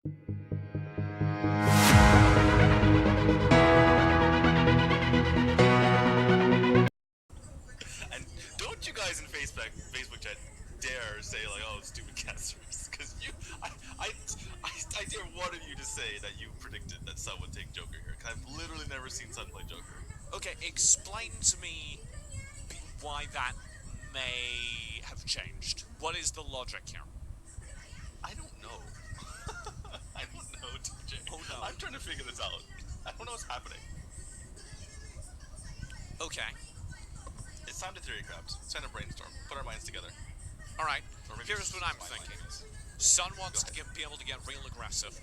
And don't you guys in Facebook chat dare say like, "Oh, stupid casters," because I dare one of you to say that you predicted that Sun would take Joker here. Because I've literally never seen Sun play Joker. Okay, explain to me why that may have changed. What is the logic here? I don't know. I don't know, TJ. Oh no. I'm trying to figure this out. I don't know what's happening. Okay. It's time to theory craft. It's time to brainstorm. Put our minds together. Alright, Or maybe here's just what I'm my thinking. mind is. Sun wants Go to be able to get real aggressive.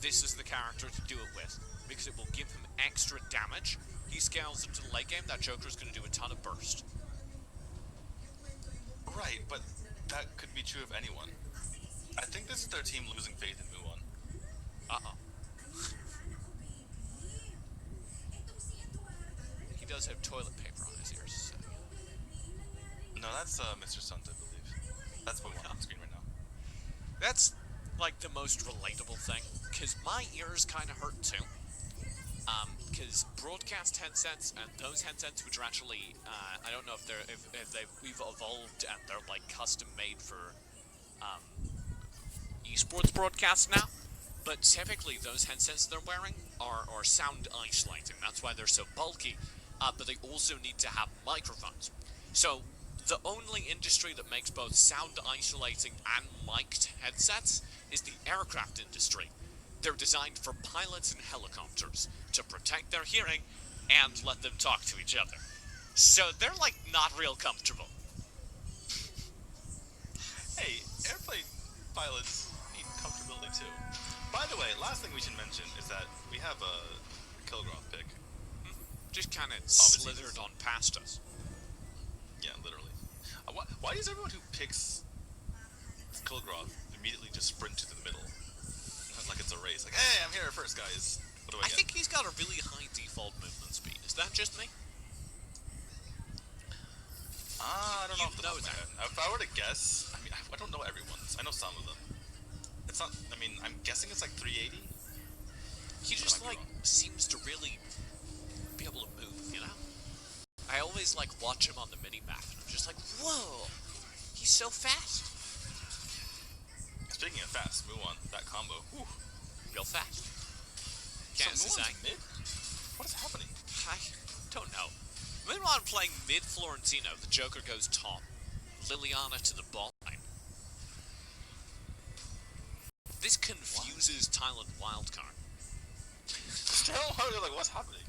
This is the character to do it with, because it will give him extra damage. He scales into the late game, that Joker's going to do a ton of burst. Right, but that could be true of anyone. I think this is their team losing faith in Muon. Uh-oh. He does have toilet paper on his ears, so. No, that's Mr. Sunt, I believe. That's what we're on screen right now. That's, like, the most relatable thing, because my ears kind of hurt, too. Because broadcast headsets and those headsets, which are actually, I don't know if they're, we've evolved and they're, like, custom made for, esports broadcasts now, but typically those headsets they're wearing are sound isolating. That's why they're so bulky, but they also need to have microphones. So the only industry that makes both sound isolating and mic'd headsets is the aircraft industry. They're designed for pilots and helicopters to protect their hearing and let them talk to each other. So they're like not real comfortable. Hey, airplane pilots need comfortability too. By the way, last thing we should mention is that we have a Kilgroth pick. Just kind of slithered on past us. Yeah, literally. Why does everyone who picks Kilgroth immediately just sprint to the middle? Like it's a race. Like, hey, I'm here first, guys. What do I get? I think he's got a really high default movement speed. Is that just me? I don't know. You know that. If I were to guess, I mean, I don't know everyone's. I know some of them. It's not. I mean, I'm guessing it's like 380. He just like seems to really be able to move. You know. I always like watch him on the mini map, and I'm just like, whoa, he's so fast. Speaking of fast, Muon, that combo, whew. Real fast. Can't So say. Muon's mid? What is happening? I don't know. Meanwhile, I'm playing mid Florentino. The Joker goes top. Liliana to the bot line. This confuses Thailand Wildcard. Still, like, what's happening?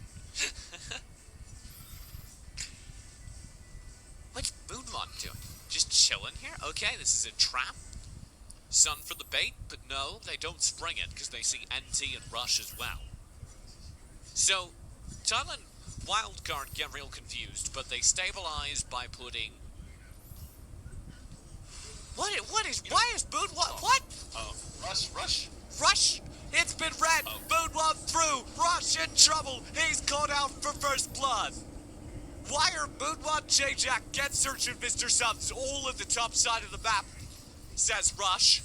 What's Moonmon doing? Just chilling here? Okay, this is a trap. Sun for the bait, but no, they don't spring it because they see NT and Rush as well. So, Thailand Wildcard get real confused, but they stabilize by putting... Why is Boon, what? Oh, Rush! Rush! It's been red! Oh. Boon through! Rush in trouble! He's called out for first blood! Why are Moonwon, J-Jack, Get Search, and Mr. Subs all at the top side of the map? Says Rush.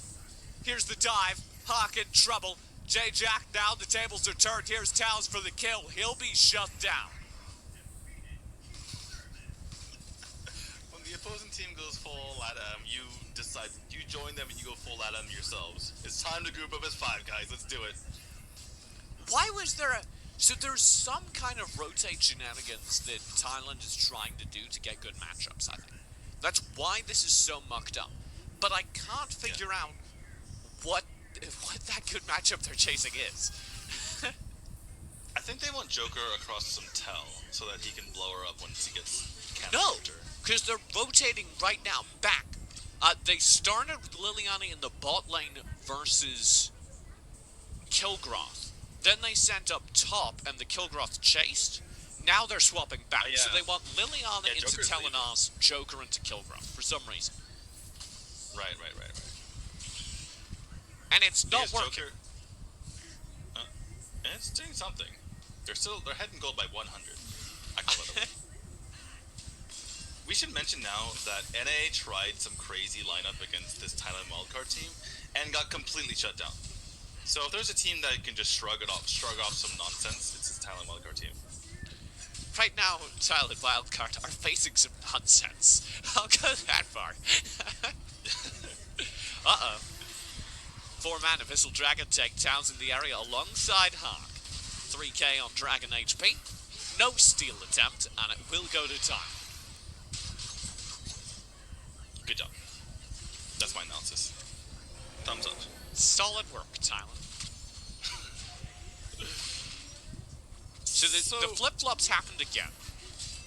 Here's the dive. Hawk in trouble. J-Jack, now the tables are turned. Here's Towns for the kill. He'll be shut down. When the opposing team goes full Adam, you decide, you join them and you go full Adam yourselves. It's time to group up as 5 guys. Let's do it. Why was there a... So there's some kind of rotate shenanigans that Thailand is trying to do to get good matchups, I think. That's why this is so mucked up. But I can't figure out what that good matchup they're chasing is. I think they want Joker across some Tell so that he can blow her up once he gets No, because they're rotating right now back. They started with Liliana in the bot lane versus Kilgroth. Then they sent up top and the Kilgroth chased. Now they're swapping back. So they want Liliana into Telenas, Joker into Kilgroth for some reason. Right. And it's not working. Joker, and it's doing something. They're head and gold by 100. I call it a win. We should mention now that NA tried some crazy lineup against this Thailand wildcard team and got completely shut down. So if there's a team that can just shrug off some nonsense, it's this Thailand Wildcard team. Right now, Thailand Wildcard are facing some nonsense. I'll go that far. Uh-oh. 4-man Abyssal Dragon take towns in the area alongside Hawk. 3k on Dragon HP. No steal attempt, and it will go to time. Good job. That's my analysis. Thumbs up. Solid work, Thailand. So the flip-flops happened again.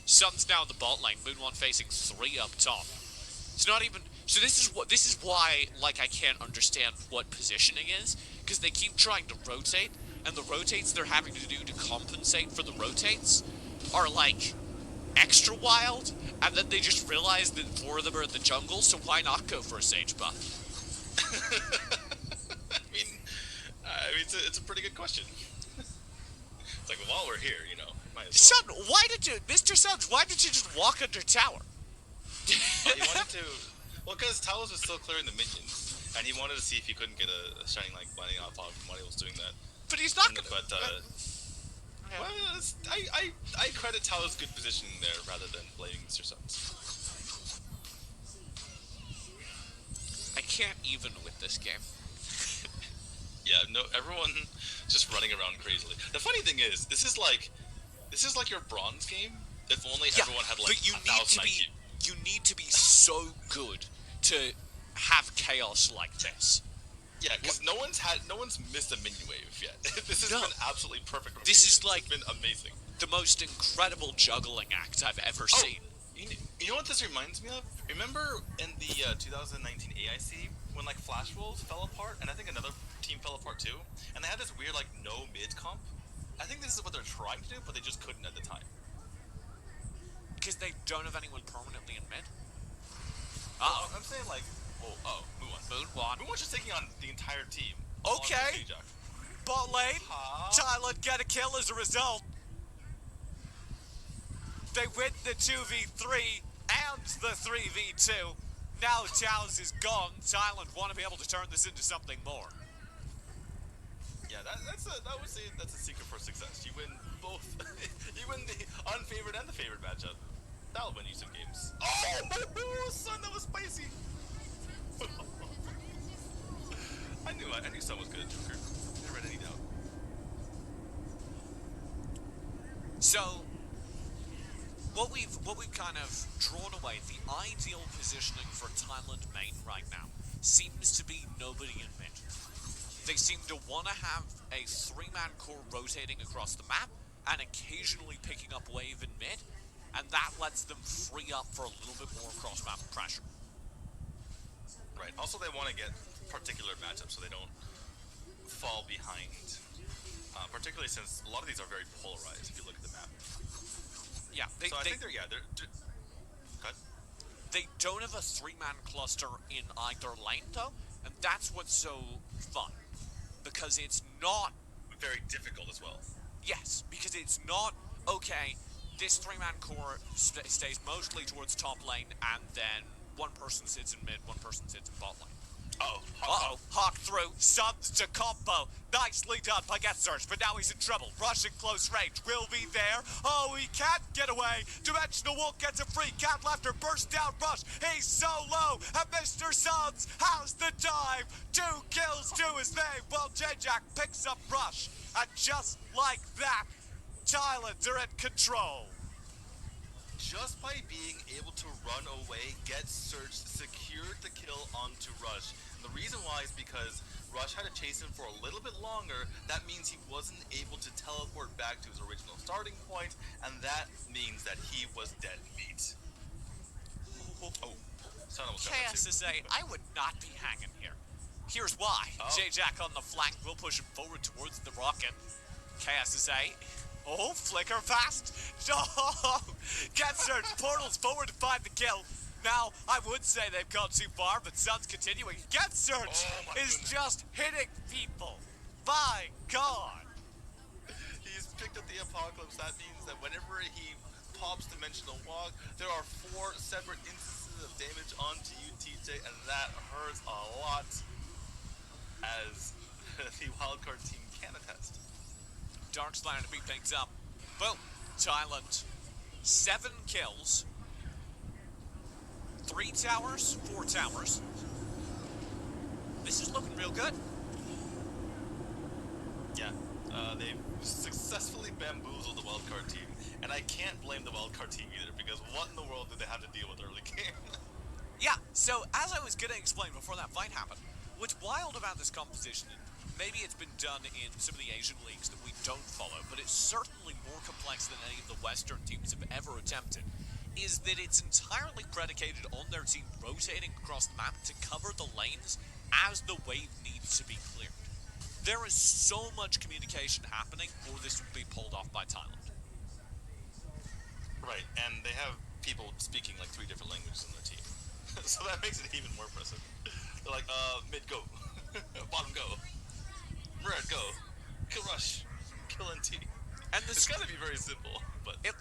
Sun's now in the bot lane, Moon1 facing 3 up top. It's not even... So this is why, like, I can't understand what positioning is, because they keep trying to rotate, and the rotates they're having to do to compensate for the rotates are, like, extra wild, and then they just realize that 4 of them are in the jungle, so why not go for a Sage buff? I mean, it's a pretty good question. It's like, while we're here, you know, might as well. Sun, Mr. Suns, why did you just walk under tower? Well, he wanted to... Well, because Talos was still clearing the minions, and he wanted to see if he couldn't get a Shining Light blinding off of him while he was doing that. But he's not gonna... But, yeah. well, I credit Talos' good positioning there, rather than blaming Mr. Suns. I can't even with this game. Yeah, no, everyone just running around crazily. The funny thing is, this is like your bronze game. If only everyone had like 1,000 IQ. You need to be so good to have chaos like this. Yeah, because no one's missed a minion wave yet. This has been absolutely perfect. This is like it's been amazing. The most incredible juggling act I've ever seen. You know what this reminds me of? Remember in the 2019 AIC when like Flash Wolves fell apart, and I think another team fell apart too, and they had this weird like no mid comp. I think this is what they're trying to do, but they just couldn't at the time. Because they don't have anyone permanently in mid. I'm saying like, Moon1. Moon1's just taking on the entire team. Okay. Bot lane. Thailand get a kill as a result. They win the 2v3 and the 3v2. Now Taos is gone. Thailand want to be able to turn this into something more. Yeah, that's a secret for success. You win both. You win the unfavored and the favored matchup. That'll win you some games. Oh, son, that was spicy. I knew Sun was good at Joker. Never had any doubt. So, what we've kind of drawn away, the ideal positioning for Thailand main right now seems to be nobody in mid. They seem to want to have a 3-man core rotating across the map and occasionally picking up wave in mid, and that lets them free up for a little bit more cross-map pressure. Right. Also, they want to get particular matchups so they don't fall behind. Particularly since a lot of these are very polarized if you look at the map. Yeah. I think they're Cut. They don't have a 3-man cluster in either lane though, and that's what's so fun. Because it's not... Very difficult as well. Yes, because it's not, okay, this 3-man core stays mostly towards top lane, and then one person sits in mid, one person sits in bot lane. Hawk through, Suns to combo. Nicely done by Getzers, but now he's in trouble. Rushing close range, will be there. Oh, he can't get away. Dimensional Wolf gets a free. Cat Laughter burst down rush. He's so low, and Mr. Suns has the dive. 2 kills to his name, while J-Jack picks up rush. And just like that, Thailand are in control. Just by being able to run away, Getzers secured the kill onto Rush. And the reason why is because Rush had to chase him for a little bit longer. That means he wasn't able to teleport back to his original starting point, and that means that he was dead meat. Oh, Son almost got that too. KSSA, I would not be hanging here. Here's why. J-Jack on the flank will push him forward towards the rocket. KSSA. Oh, flicker fast. Oh, Getzers portals forward to find the kill. Now, I would say they've gone too far, but Sun's continuing. Getzers is just hitting people. My God. He's picked up the Apocalypse. That means that whenever he pops Dimensional Walk, there are 4 separate instances of damage onto you, TJ, and that hurts a lot. As the wildcard team can attest. Darkslayer to beat things up. Boom. Thailand. 7 kills. 3 towers, 4 towers. This is looking real good. Yeah, they've successfully bamboozled the wildcard team, and I can't blame the wildcard team either, because what in the world did they have to deal with early game? Yeah, so as I was going to explain before that fight happened, what's wild about this composition, and maybe it's been done in some of the Asian leagues that we don't follow, but it's certainly more complex than any of the Western teams have ever attempted, is that it's entirely predicated on their team rotating across the map to cover the lanes as the wave needs to be cleared. There is so much communication happening, or this would be pulled off by Thailand. Right, and they have people speaking like 3 different languages in their team. So that makes it even more impressive. They're like, mid go, bottom go, red go, kill rush, kill NT. And It's gotta be very simple, but it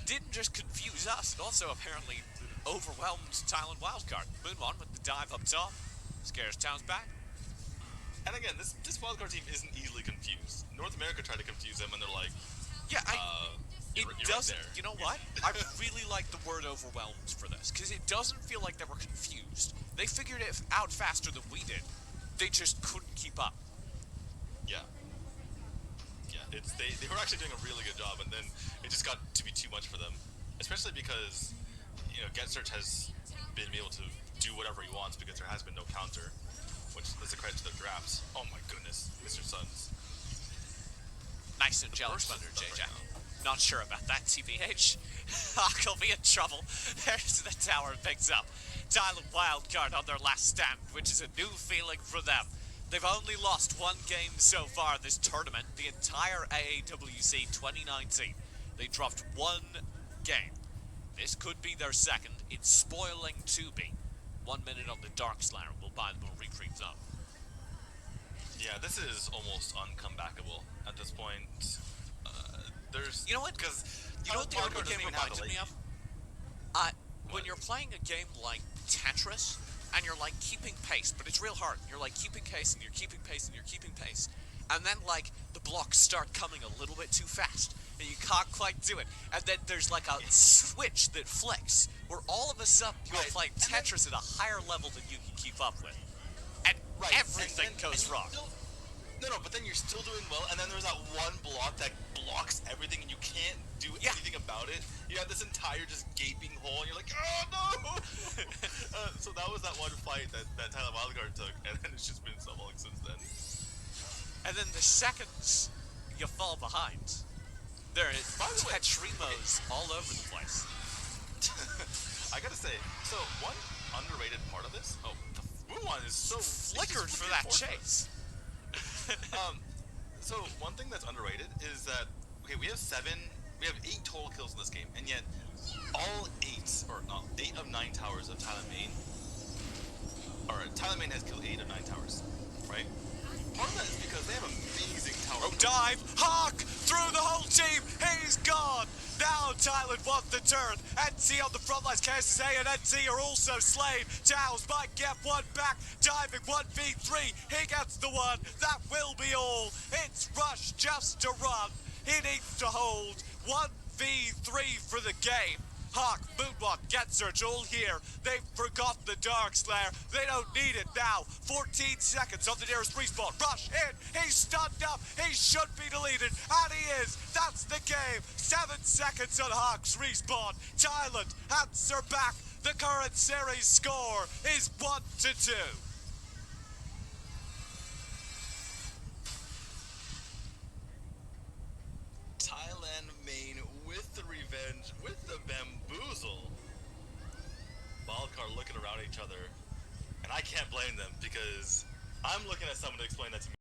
didn't just confuse us, it also apparently overwhelmed Thailand wildcard. Moon1 with the dive up top, scares Towns back. And again, this wildcard team isn't easily confused. North America tried to confuse them, and they're like, yeah, it you're doesn't. right there. You know what? I really like the word overwhelmed for this, because it doesn't feel like they were confused. They figured it out faster than we did. They just couldn't keep up. Yeah. Yeah, they were actually doing a really good job, and then it just got to be too much for them. Especially because, GetSearch has been able to do whatever he wants because there has been no counter, which is a credit to their drafts. Oh my goodness, Mr. Suns. Nice and jealous thunder, JJ. Not sure about that, TBH. Hawk will be in trouble. There's the tower picks up. Thailand wildcard on their last stand, which is a new feeling for them. They've only lost 1 game so far this tournament, the entire AAWC 2019. They dropped 1 game. This could be their second. It's spoiling to be. 1 minute on the Darkslayer will buy them a retreat zone. Yeah, this is almost uncomebackable at this point. There's... You know what? Because... You know what the other game reminded me of? When you're playing a game like Tetris, and you're like keeping pace, but it's real hard. You're like keeping pace, and you're keeping pace, and you're keeping pace. And then like the blocks start coming a little bit too fast, and you can't quite do it. And then there's like a switch that flicks, where all of a sudden you're playing Tetris at a higher level than you can keep up with. And everything goes wrong. No, but then you're still doing well, and then there's that one block that blocks everything, and you can't do anything about it. You have this entire just gaping hole, and you're like, oh no! So that was that one fight that Thailand Wildcard took, and then it's just been so long since then. And then the seconds you fall behind, there is Tetrimos all over the place. I gotta say, so one underrated part of this, the Moon one is so flickered for that chase. So one thing that's underrated is that we have 8 total kills in this game, and yet all 8 of 9 towers of Thailand main, Thailand main has killed 8 of 9 towers, right? Part of that is because they have amazing towers. Oh, dive! Hawk! Through the whole team! He's gone! Now Thailand want the turn. NT on the front lines. KSA and NT are also slain. Towels might get one back. Diving 1v3. He gets the one. That will be all. It's Rush just to run. He needs to hold. 1v3 for the game. Hawk, Moonwalk, GetSearch all here. They've forgotten the Darkslayer. They don't need it now. 14 seconds on the nearest respawn. Rush in. He's stunned up. He should be deleted. And he is. That's the game. 7 seconds on Hawk's respawn. Thailand answer back. The current series score is 1-2. Thailand main with the revenge, with the bamboozle. Wildcard looking around each other, and I can't blame them because I'm looking at someone to explain that to me